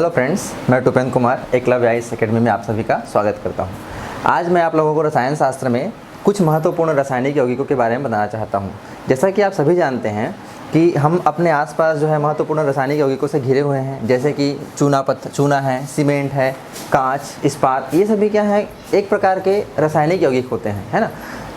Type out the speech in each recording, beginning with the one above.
Hello friends, मैं टुपेंद्र Kumar Eklavya IAS academy में आप सभी का स्वागत करता हूं। आज मैं आप लोगों को रसायन शास्त्र में कुछ महत्वपूर्ण रासायनिक यौगिकों के बारे में बताना चाहता हूं। जैसा कि आप सभी जानते हैं कि हम अपने आसपास जो है महत्वपूर्ण रासायनिक यौगिकों से घिरे हुए हैं, जैसे कि चूना है, सीमेंट है, कांच, इस्पात, ये सभी क्या है, एक प्रकार के रासायनिक यौगिक होते हैं, है ना।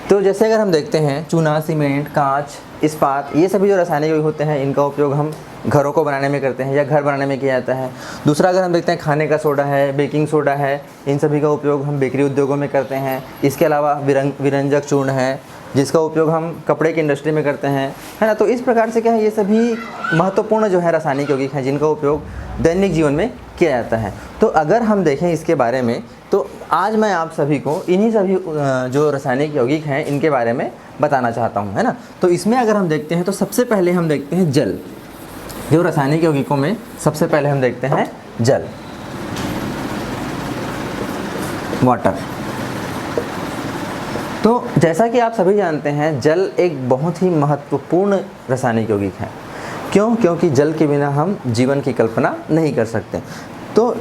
तो जैसे अगर हम देखते हैं चूना, सीमेंट, कांच, इस्पात, ये सभी जो रासायनिक यौगिक होते हैं, इनका उपयोग हम घरों को बनाने में करते हैं या घर बनाने में किया जाता है। दूसरा अगर हम देखते हैं खाने का सोडा है, बेकिंग सोडा है, इन सभी का उपयोग हम बेकरी उद्योगों में करते हैं। इसके अलावा विरंजक चूर्ण है, जिसका उपयोग हम कपड़े की इंडस्ट्री में करते हैं, है ना। तो इस प्रकार से क्या है, ये सभी महत्वपूर्ण जो है रासायनिक यौगिक हैं, जिनका उपयोग दैनिक जीवन में किया जाता है। तो अगर हम देखें इसके बारे में, तो आज मैं आप सभी को इन्हीं सभी जो रासायनिक यौगिक हैं, इनके बारे में बताना चाहता हूँ, है ना। तो इसमें अगर हम देखते हैं तो सबसे पहले हम देखते हैं जल। जो रासायनिक यौगिकों में सबसे पहले हम देखते हैं जल, वाटर। तो जैसा कि आप सभी जानते हैं, जल एक बहुत ही महत्वपूर्ण रासायनिक यौगिक है। क्यों? क्योंकि जल के बिना हम जीवन की कल्पना नहीं कर सकते। तो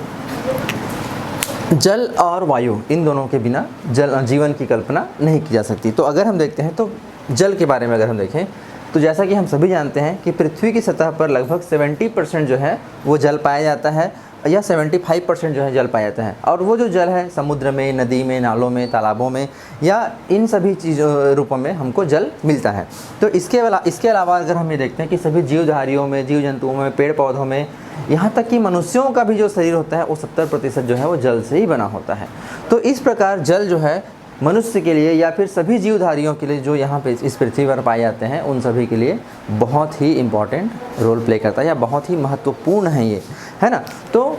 जल और वायु, इन दोनों के बिना जीवन की कल्पना नहीं की जा सकती। तो अगर हम देखते हैं तो जल के बारे में अगर हम देखें तो जैसा कि हम सभी जानते हैं कि पृथ्वी की सतह पर लगभग 70% जो है वो जल पाया जाता है, या 75% जो है जल पाया जाता है। और वो जो जल है समुद्र में, नदी में, नालों में, तालाबों में, या इन सभी चीज़ों रूपों में हमको जल मिलता है। तो इसके अलावा अगर हम ये देखते हैं कि सभी जीवधारियों में, जीव जंतुओं में, पेड़ पौधों में, यहाँ तक कि मनुष्यों का भी जो शरीर होता है वो 70% जो है वो जल से ही बना होता है। तो इस प्रकार जल जो है मनुष्य के लिए या फिर सभी जीवधारियों के लिए जो यहाँ पे इस पृथ्वी पर पाए जाते हैं, उन सभी के लिए बहुत ही इम्पॉर्टेंट रोल प्ले करता है, या बहुत ही महत्वपूर्ण है ये, है ना। तो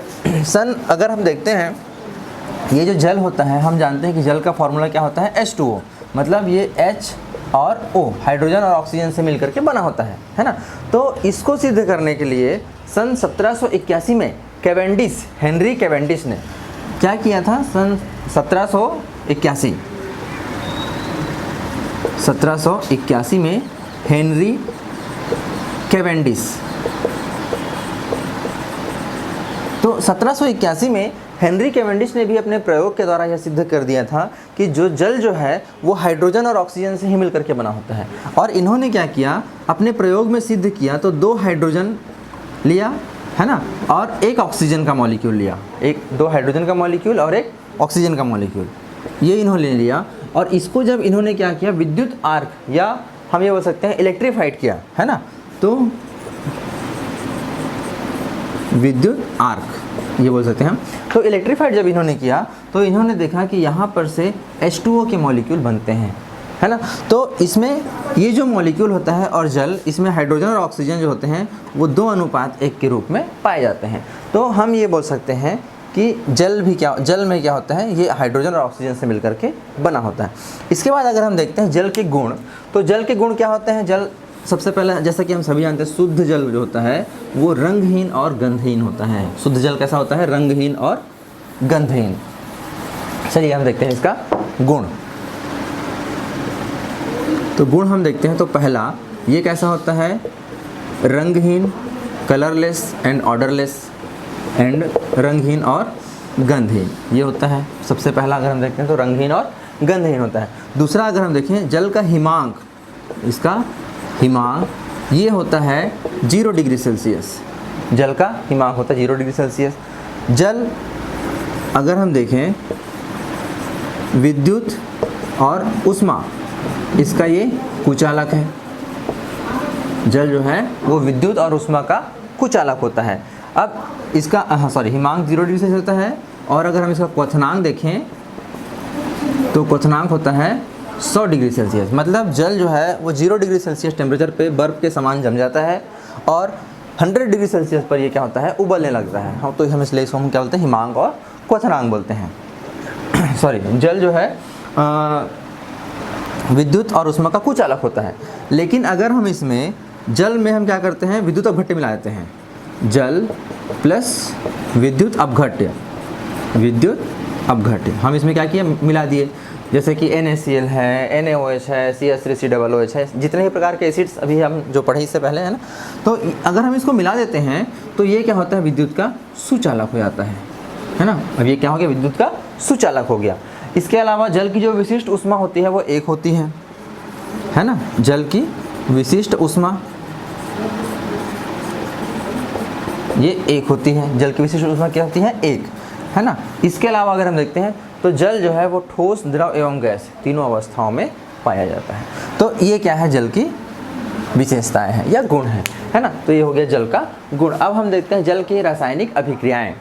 अगर हम देखते हैं, ये जो जल होता है, हम जानते हैं कि जल का फॉर्मूला क्या होता है, H2O। मतलब ये H और O, हाइड्रोजन और ऑक्सीजन से मिलकर के बना होता है ना। तो इसको सिद्ध करने के लिए सन 1781 में हेनरी कैवेंडिश ने क्या किया था, सन 1781 में हेनरी कैवेंडिश। तो 1781 में हेनरी कैवेंडिश ने भी अपने प्रयोग के द्वारा यह सिद्ध कर दिया था कि जो जल जो है वो हाइड्रोजन और ऑक्सीजन से ही मिलकर के बना होता है। और इन्होंने क्या किया, अपने प्रयोग में सिद्ध किया। तो 2 हाइड्रोजन लिया, है ना, और 1 ऑक्सीजन का मॉलिक्यूल लिया, 2 हाइड्रोजन का मॉलिक्यूल और 1 ऑक्सीजन का मॉलिक्यूल, ये इन्होंने लिया। और इसको जब इन्होंने क्या किया, विद्युत आर्क, या हम ये बोल सकते हैं इलेक्ट्रीफाइड किया, है ना। तो विद्युत आर्क ये बोल सकते हैं हम। तो इलेक्ट्रीफाइड जब इन्होंने किया तो इन्होंने देखा कि यहाँ पर से H2O के मॉलिक्यूल बनते हैं, है ना। तो इसमें ये जो मॉलिक्यूल होता है और जल, इसमें हाइड्रोजन और ऑक्सीजन जो होते हैं वो 2:1 के रूप में पाए जाते हैं। तो हम ये बोल सकते हैं कि जल में क्या होता है, ये हाइड्रोजन और ऑक्सीजन से मिलकर के बना होता है। इसके बाद अगर हम देखते हैं जल के गुण, तो जल के गुण क्या होते हैं। जल सबसे पहले, जैसा कि हम सभी जानते हैं, शुद्ध जल जो होता है वो रंगहीन और गंधहीन होता है। शुद्ध जल कैसा होता है, रंगहीन और गंधहीन। चलिए हम देखते हैं इसका गुण। तो गुण हम देखते हैं, तो पहला ये कैसा होता है, रंगहीन, कलरलेस एंड ऑर्डरलेस, एंड रंगहीन और गंधहीन, ये होता है सबसे पहला। अगर हम देखते हैं तो रंगहीन और गंधहीन होता है। दूसरा अगर हम देखें, जल का हिमांक, इसका हिमांक ये होता है 0 डिग्री सेल्सियस। जल का हिमांक होता है 0 डिग्री सेल्सियस। जल अगर हम देखें, विद्युत और उष्मा, इसका ये कुचालक है। जल जो है वो विद्युत और उष्मा का कुचालक होता है। अब इसका हिमांक 0 डिग्री सेल्सियस होता है। और अगर हम इसका क्वथनांक देखें तो क्वथनांक होता है 100 डिग्री सेल्सियस। मतलब जल जो है वो 0 डिग्री सेल्सियस टेम्परेचर पे बर्फ़ के समान जम जाता है, और 100 डिग्री सेल्सियस पर ये क्या होता है, उबलने लगता है। हम तो हम इसलिए इसको हम क्या बोलते हैं, हिमांक और क्वथनांक बोलते हैं। जल जो है विद्युत और उष्मा का कुचालक होता है। लेकिन अगर हम इसमें जल में हम क्या करते हैं, विद्युत अपघट्य मिला देते हैं। जल प्लस विद्युत अपघट्य, हम इसमें क्या किए, मिला दिए। जैसे कि NaCl है, NaOH है, CH3COOH है, जितने भी प्रकार के एसिड्स अभी हम जो पढ़े इससे पहले, है ना। तो अगर हम इसको मिला देते हैं तो ये क्या होता है, विद्युत का सुचालक हो जाता है ना। अब ये क्या हो गया, विद्युत का सुचालक हो गया। इसके अलावा जल की जो विशिष्ट ऊष्मा होती है वो एक होती है ना। जल की विशिष्ट ऊष्मा ये एक होती है, जल की विशिष्ट ऊष्मा क्या होती है, एक, है ना। इसके अलावा अगर हम देखते हैं तो जल जो है वो ठोस, द्रव एवं गैस तीनों अवस्थाओं में पाया जाता है। तो ये क्या है, जल की विशेषताएं हैं या गुण है ना। तो ये हो गया जल का गुण। अब हम देखते हैं जल की रासायनिक अभिक्रियाएं।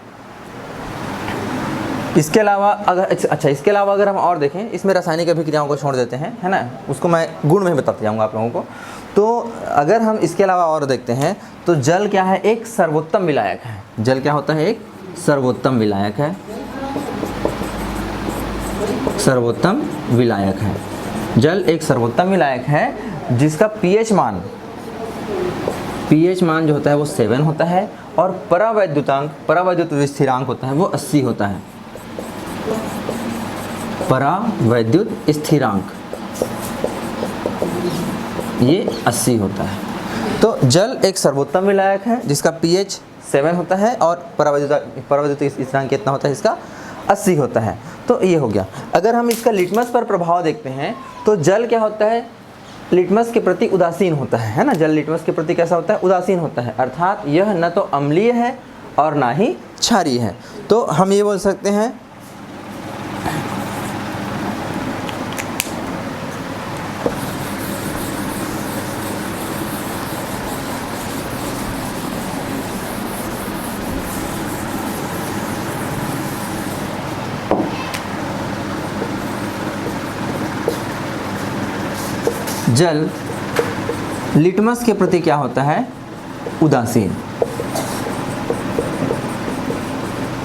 इसके अलावा इसके अलावा अगर हम और देखें, इसमें रासायनिक अभिक्रियाओं को छोड़ देते हैं, है ना, उसको मैं गुण में बताते जाऊंगा आप लोगों को। तो अगर हम इसके अलावा और देखते हैं तो जल क्या है, एक सर्वोत्तम विलायक है। जल क्या होता है, एक सर्वोत्तम विलायक है, सर्वोत्तम विलायक है। जल एक सर्वोत्तम विलायक है जिसका पीएच मान जो होता है वो 7 होता है और परावैद्युत स्थिरांक होता है वो 80 होता है। परावैद्युत स्थिरांक ये 80 होता है। तो जल एक सर्वोत्तम विलायक है जिसका पीएच 7 होता है और परावैद्युत स्थिरांक कितना होता है, इसका 80 होता है। तो ये हो गया। अगर हम इसका लिटमस पर प्रभाव देखते हैं तो जल क्या होता है, लिटमस के प्रति उदासीन होता है ना। जल लिटमस के प्रति कैसा होता है, उदासीन होता है, अर्थात यह न तो अम्लीय है और ना ही क्षारीय है। तो हम ये बोल सकते हैं जल लिटमस के प्रति क्या होता है, उदासीन।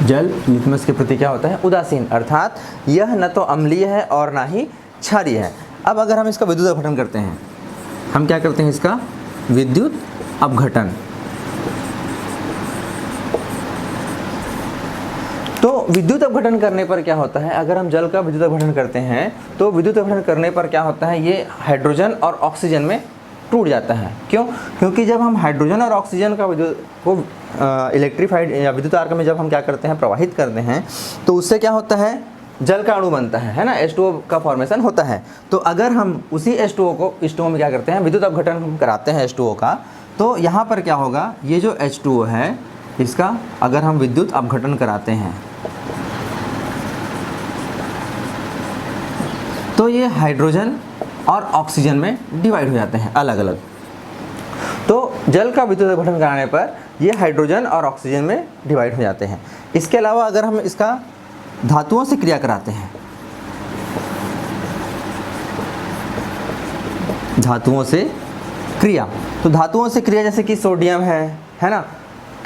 जल लिटमस के प्रति क्या होता है, उदासीन, अर्थात यह न तो अम्लीय है और ना ही क्षारीय है। अब अगर हम इसका विद्युत अपघटन करते हैं, हम क्या करते हैं, इसका विद्युत अपघटन। तो विद्युत अपघटन करने पर क्या होता है, अगर हम जल का विद्युत अपघटन करते हैं तो विद्युत अपघटन करने पर क्या होता है, ये हाइड्रोजन और ऑक्सीजन में टूट जाता है। क्यों? क्योंकि जब हम हाइड्रोजन और ऑक्सीजन का विद्युत को इलेक्ट्रीफाइड या विद्युत आर्क में जब हम क्या करते हैं, प्रवाहित करते हैं, तो उससे क्या होता है, जल का अणु बनता है ना, H2O का फॉर्मेशन होता है। तो अगर हम उसी H2O में क्या करते हैं, विद्युत अपघटन कराते हैं H2O का, तो यहाँ पर क्या होगा, ये जो H2O है इसका अगर हम विद्युत अपघटन कराते हैं तो ये हाइड्रोजन और ऑक्सीजन में डिवाइड हो जाते हैं अलग अलग। तो जल का विद्युत अपघटन कराने पर ये हाइड्रोजन और ऑक्सीजन में डिवाइड हो जाते हैं। इसके अलावा अगर हम इसका धातुओं से क्रिया कराते हैं, धातुओं से क्रिया, तो धातुओं से क्रिया जैसे कि सोडियम है ना,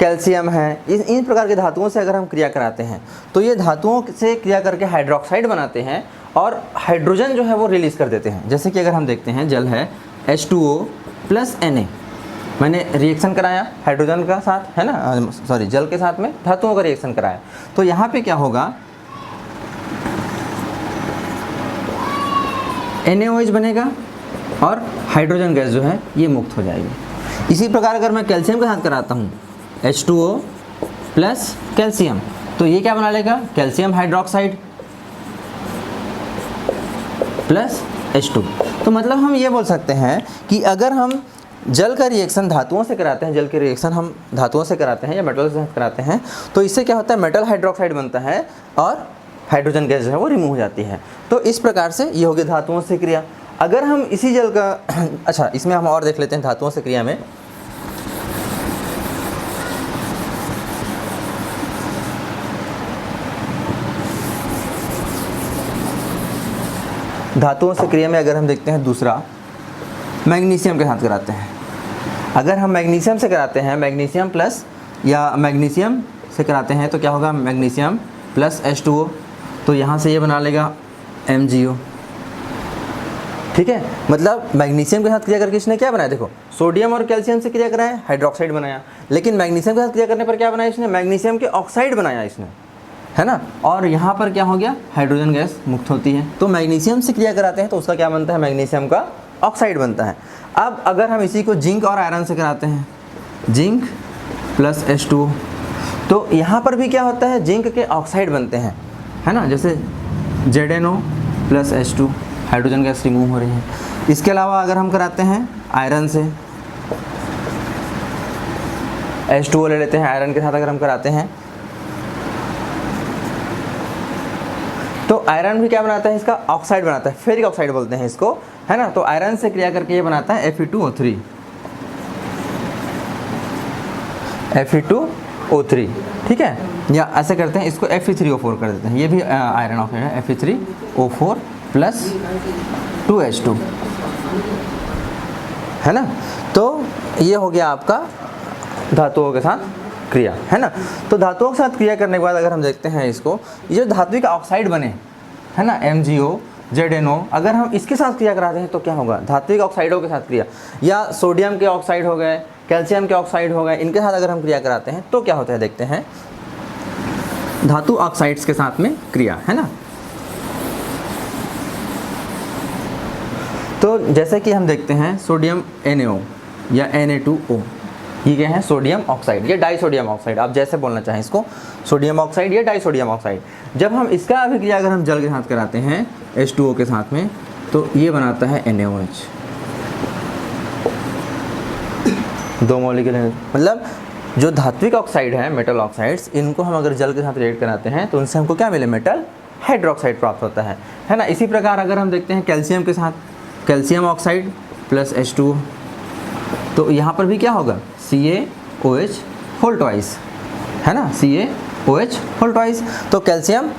कैल्शियम है, इन प्रकार के धातुओं से अगर हम क्रिया कराते हैं तो ये धातुओं से क्रिया करके हाइड्रोक्साइड बनाते हैं और हाइड्रोजन जो है वो रिलीज कर देते हैं। जैसे कि अगर हम देखते हैं जल है H2O प्लस Na, मैंने रिएक्शन कराया हाइड्रोजन का साथ, है ना, सॉरी जल के साथ में धातुओं का रिएक्शन कराया, तो यहाँ पे क्या होगा, NaOH बनेगा और हाइड्रोजन गैस जो है ये मुक्त हो जाएगी। इसी प्रकार अगर मैं कैल्शियम के साथ कराता हूँ H2O प्लस कैल्शियम, तो ये क्या बना लेगा, कैल्शियम हाइड्रोक्साइड प्लस H2। तो मतलब हम ये बोल सकते हैं कि अगर हम जल का रिएक्शन धातुओं से कराते हैं, जल के रिएक्शन हम धातुओं से कराते हैं या मेटल से कराते हैं, तो इससे क्या होता है, मेटल हाइड्रोक्साइड बनता है और हाइड्रोजन गैस जो है वो रिमूव हो जाती है। तो इस प्रकार से ये हो गया धातुओं से क्रिया। अगर हम इसी जल का अच्छा, इसमें हम और देख लेते हैं धातुओं से क्रिया में। धातुओं से क्रिया में अगर हम देखते हैं दूसरा, मैग्नीशियम के साथ कराते हैं। अगर हम मैग्नीशियम से कराते हैं, मैग्नीशियम प्लस या मैग्नीशियम से कराते हैं तो क्या होगा, मैग्नीशियम प्लस H2O, तो यहाँ से ये बना लेगा MgO। ठीक है, मतलब मैग्नीशियम के साथ क्रिया करके इसने क्या बनाया, देखो सोडियम और कैल्शियम से क्रिया कराया, हाइड्रोक्साइड बनाया, लेकिन मैग्नीशियम के साथ क्रिया करने पर क्या बनाया इसने, मैग्नीशियम के ऑक्साइड बनाया इसने, है ना, और यहाँ पर क्या हो गया, हाइड्रोजन गैस मुक्त होती है। तो मैग्नीशियम से क्रिया कराते हैं तो उसका क्या बनता है, मैग्नीशियम का ऑक्साइड बनता है। अब अगर हम इसी को जिंक और आयरन से कराते हैं, जिंक प्लस H2O। तो यहाँ पर भी क्या होता है, जिंक के ऑक्साइड बनते हैं, है ना, जैसे ZnO plus H2, hydrogen gas remove हो रही है। इसके अलावा अगर हम कराते हैं आयरन से, H2O ले लेते हैं, आयरन के साथ अगर हम कराते हैं तो आयरन भी क्या बनाता है, इसका ऑक्साइड बनाता है, फेरिक ऑक्साइड बोलते हैं इसको, है ना। तो आयरन से क्रिया करके ये बनाता है Fe2O3, Fe2O3, ठीक है। या ऐसे करते हैं, इसको Fe3O4 कर देते हैं, ये भी आयरन ऑक्साइड है, Fe3O4 प्लस 2H2, है ना। तो ये हो गया आपका धातुओं के साथ क्रिया, है ना। तो धातुओं के साथ क्रिया करने के बाद अगर हम देखते हैं इसको, ये जो धातु का ऑक्साइड बने, है ना, MgO, ZnO, अगर हम इसके साथ क्रिया कराते हैं तो क्या होगा, धात्विक ऑक्साइडों के साथ क्रिया, या सोडियम के ऑक्साइड हो गए, कैल्शियम के ऑक्साइड हो गए, इनके साथ अगर हम क्रिया कराते हैं तो क्या होता है, देखते हैं। धातु ऑक्साइड्स के साथ में क्रिया, है ना। तो जैसे कि हम देखते हैं सोडियम NaO या Na2O, ये क्या है, सोडियम ऑक्साइड या डाइसोडियम ऑक्साइड, आप जैसे बोलना चाहें इसको, सोडियम ऑक्साइड या डाइसोडियम ऑक्साइड। जब हम इसका अभिक्रिया अगर हम जल के साथ कराते हैं H2O के साथ में, तो ये बनाता है NaOH, 2 मॉलिक्यूल, मतलब जो धात्विक ऑक्साइड है, मेटल ऑक्साइड्स, इनको हम अगर जल के साथ रिएक्ट कराते हैं तो उनसे हमको क्या मिले, मेटल हाइड्रोक्साइड प्राप्त होता है ना। इसी प्रकार अगर हम देखते हैं कैल्शियम के साथ, कैल्शियम ऑक्साइड प्लस H2O, तो यहाँ पर भी क्या होगा, CaOH होल ट्वाइस, है ना, CaOH होल ट्वाइस। तो कैल्शियम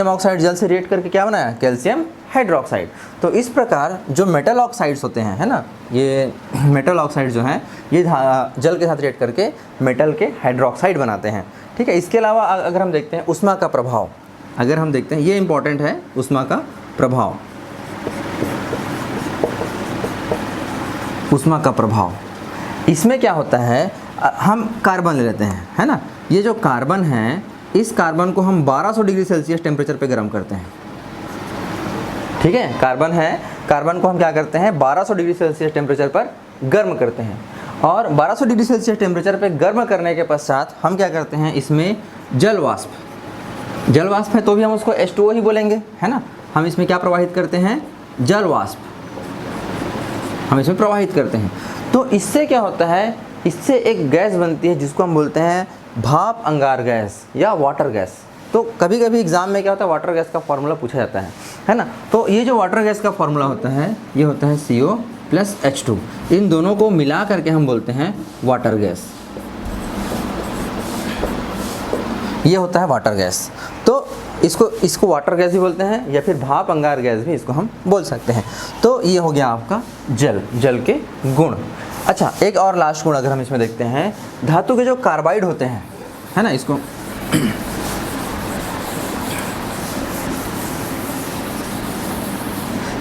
ऑक्साइड जल से रिएक्ट करके क्या बनाया, कैल्शियम हाइड्रोक्साइड। तो इस प्रकार जो मेटल ऑक्साइड्स होते हैं, है ना, ये मेटल ऑक्साइड जो हैं, ये जल के साथ रिएक्ट करके मेटल के हाइड्रोक्साइड बनाते हैं, ठीक है। इसके अलावा अगर हम देखते हैं ऊष्मा का प्रभाव, अगर हम देखते हैं, ये इंपॉर्टेंट है, ऊष्मा का प्रभाव, ऊष्मा का प्रभाव, इसमें क्या होता है, हम कार्बन ले लेते हैं, है ना। ये जो कार्बन है, इस कार्बन को हम 1200 डिग्री सेल्सियस टेम्परेचर पे गर्म करते हैं, ठीक है। कार्बन है, कार्बन को हम क्या करते हैं, 1200 डिग्री सेल्सियस टेम्परेचर पर गर्म करते हैं, और 1200 डिग्री सेल्सियस टेम्परेचर पे गर्म करने के पश्चात हम क्या करते हैं, इसमें जल वाष्प है तो भी हम उसको H2O ही बोलेंगे, है ना। हम इसमें क्या प्रवाहित करते हैं, जल वाष्प हम इसमें प्रवाहित करते हैं। तो इससे क्या होता है, इससे एक गैस बनती है जिसको हम बोलते हैं भाप अंगार गैस या वाटर गैस। तो कभी कभी एग्जाम में क्या होता है, वाटर गैस का फॉर्मूला पूछा जाता है ना। तो ये जो वाटर गैस का फॉर्मूला होता है, ये होता है CO प्लस H2, इन दोनों को मिला करके हम बोलते हैं वाटर गैस, ये होता है वाटर गैस। तो इसको वाटर गैस भी बोलते हैं, या फिर भाप अंगार गैस भी इसको हम बोल सकते हैं। तो ये हो गया आपका जल के गुण। अच्छा, एक और लास्ट गुण अगर हम इसमें देखते हैं, धातु के जो कार्बाइड होते हैं, है ना, इसको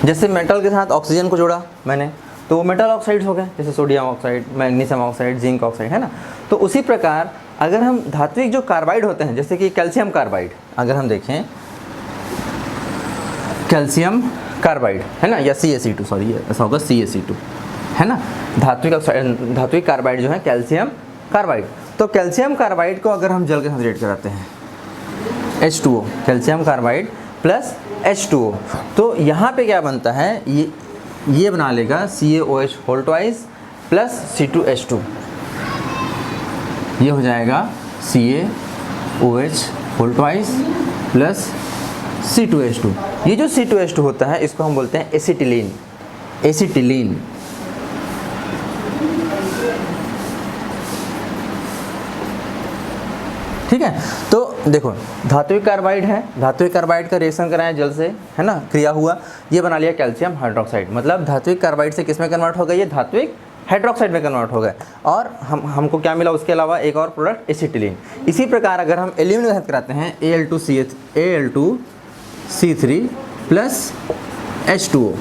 जैसे मेटल के साथ ऑक्सीजन को जोड़ा मैंने, तो वो मेटल ऑक्साइड्स हो गए, जैसे sodium oxide, magnesium oxide, zinc oxide, है ना। तो उसी प्रकार अगर हम धात्विक जो कार्बाइड होते हैं, जैसे कि कैल्शियम कार्बाइड, अगर हम देखें कैल्शियम कार्बाइड, है ना, या CaC2, सॉरी ऐसा होगा CaC2, है ना। धात्विक कार्बाइड जो है कैल्शियम कार्बाइड। तो कैल्शियम कार्बाइड को अगर हम जल के साथ रिएक्ट कराते हैं, H2O, calcium carbide plus H2O, तो यहाँ पे क्या बनता है, ये बना लेगा CaOH whole twice plus C2H2, ये हो जाएगा CaOH whole twice plus C2H2। ये जो C2H2 होता है, इसको हम बोलते हैं एसिटिलीन। ठीक है। तो देखो, धात्विक कार्बाइड है, धात्विक कार्बाइड का रिएक्शन कराया जल से, है ना, क्रिया हुआ, ये बना लिया कैल्शियम हाइड्रोक्साइड। मतलब धात्विक कार्बाइड से किस में कन्वर्ट हो गया, ये धात्विक हाइड्रोक्साइड में कन्वर्ट हो गए, और हमको क्या मिला उसके अलावा, एक और प्रोडक्ट एसिटिलीन। इसी प्रकार अगर हम एल्यूमिनियम के साथ कराते हैं, Al2C3 प्लस H2O,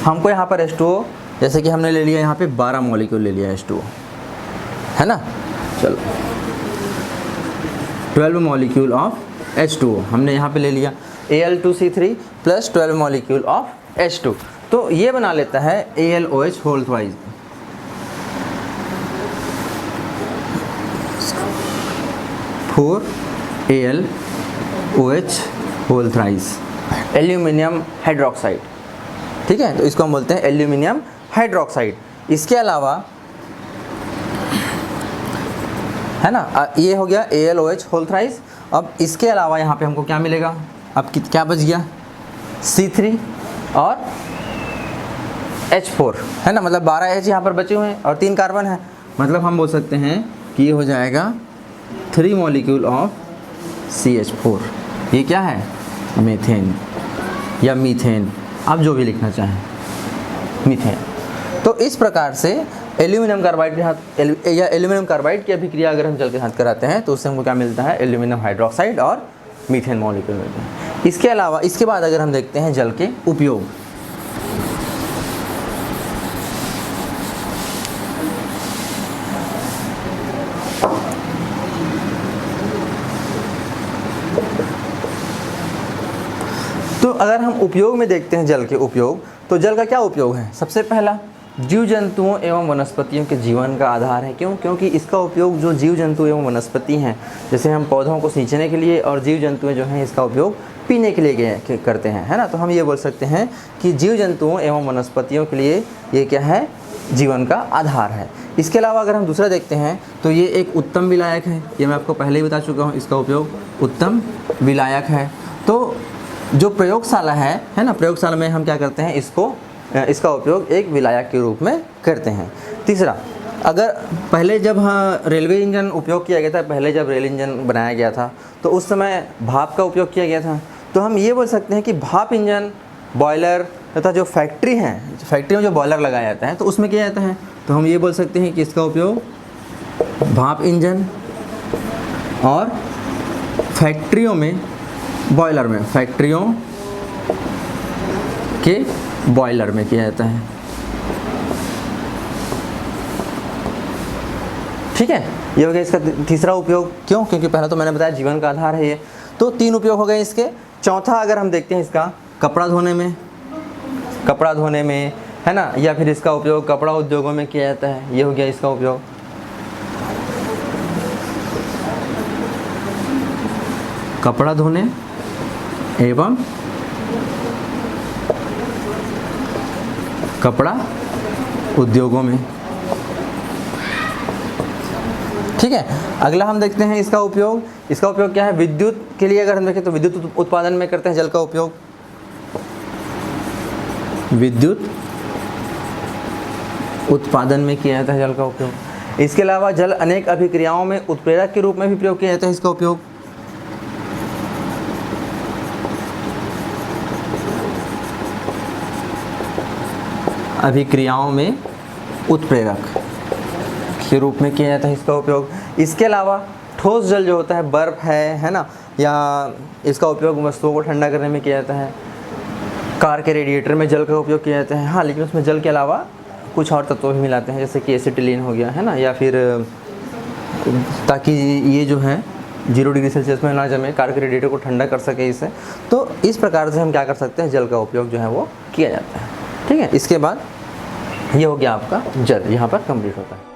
हमको यहाँ पर H2O, जैसे कि हमने ले लिया यहाँ पे 12 मॉलिक्यूल ले लिया H2O, है ना। चलो 12 मॉलिक्यूल ऑफ H2O हमने यहाँ पे ले लिया, Al2C3 plus 12 molecule of H2, तो ये बना लेता है AlOH whole twice. H4AlOH whole thrice, aluminium hydroxide. ठीक है, तो इसको हम बोलते हैं एल्यूमिनियम हाइड्रोक्साइड। इसके अलावा है ना, ये हो गया AlOH होल थ्राइस। अब इसके अलावा यहाँ पे हमको क्या मिलेगा, अब क्या बच गया, C3 और H4 है ना, मतलब 12 H यहाँ पर बचे हुए हैं और 3 कार्बन है, मतलब हम बोल सकते हैं कि ये हो जाएगा 3 मॉलिक्यूल ऑफ CH4। ये क्या है, मीथेन या मीथेन, आप जो भी लिखना चाहें, मीथेन। तो इस प्रकार से एल्यूमिनियम कार्बाइड के साथ या एल्यूमिनियम कार्बाइड की अभिक्रिया अगर हम जल के साथ कराते हैं तो उससे हमको क्या मिलता है, एल्यूमिनियम हाइड्रोक्साइड और मीथेन मॉलिक्यूल मिलते हैं। इसके अलावा इसके बाद अगर हम देखते हैं जल के उपयोग, तो अगर हम उपयोग में देखते हैं जल के उपयोग, तो जल का क्या उपयोग है, सबसे पहला जीव जंतुओं एवं वनस्पतियों के जीवन का आधार है। क्यों, क्योंकि इसका उपयोग जो जीव जंतु एवं वनस्पति हैं, जैसे हम पौधों को सींचने के लिए, और जीव जंतुएं जो हैं इसका उपयोग पीने के लिए करते हैं, है ना। तो हम ये बोल सकते हैं कि जीव जंतुओं एवं वनस्पतियों के लिए ये क्या है, जीवन का आधार है। इसके अलावा अगर हम दूसरा देखते हैं तो ये एक उत्तम विलायक है, ये मैं आपको पहले ही बता चुका हूँ, इसका उपयोग उत्तम विलायक है। तो जो प्रयोगशाला है ना, प्रयोगशाला में हम क्या करते हैं, इसका उपयोग एक विलायक के रूप में करते हैं। तीसरा, अगर पहले जब रेलवे इंजन उपयोग किया गया था, पहले जब रेल इंजन बनाया गया था तो उस समय भाप का उपयोग किया गया था, तो हम ये बोल सकते हैं कि भाप इंजन, बॉयलर तथा जो फैक्ट्री हैं, फैक्ट्री में जो बॉयलर लगाया जाता है तो उसमें किया जाता है, तो हम ये बोल सकते हैं कि इसका उपयोग भाप इंजन और फैक्ट्रियों में, बॉयलर में, फैक्ट्रियों के बॉयलर में किया जाता है। ठीक है, ये हो गया इसका तीसरा उपयोग। क्यों, क्योंकि पहला तो मैंने बताया जीवन का आधार है ये, तो 3 उपयोग हो गए इसके। चौथा अगर हम देखते हैं इसका कपड़ा धोने में है ना, या फिर इसका उपयोग कपड़ा उद्योगों में किया जाता है, ये हो गया इसका उपयोग। कपड़ा धोने एवं कपड़ा उद्योगों में। ठीक है, अगला हम देखते हैं इसका उपयोग। इसका उपयोग क्या है, विद्युत के लिए अगर हम देखें तो विद्युत उत्पादन में करते हैं जल का उपयोग, विद्युत उत्पादन में किया जाता है जल का उपयोग। इसके अलावा जल अनेक अभिक्रियाओं में उत्प्रेरक के रूप में भी प्रयोग किया जाता है इसका उपयोग। अभिक्रियाओं में उत्प्रेरक के रूप में किया जाता है इसका उपयोग। इसके अलावा ठोस जल जो होता है, बर्फ़ है ना, या इसका उपयोग वस्तुओं को ठंडा करने में किया जाता है। कार के रेडिएटर में जल का उपयोग किया जाता है, हाँ, लेकिन उसमें जल के अलावा कुछ और तत्व भी मिलाते हैं, जैसे कि एसिटिलीन हो गया, है ना, या फिर ताकि ये जो है 0 डिग्री सेल्सियस में ना जमे, कार के रेडिएटर को ठंडा कर सके इससे। तो इस प्रकार से हम क्या कर सकते हैं, जल का उपयोग जो है वो किया जाता है। ठीक है, इसके बाद ये हो गया आपका जल, यहाँ पर कंप्लीट होता है।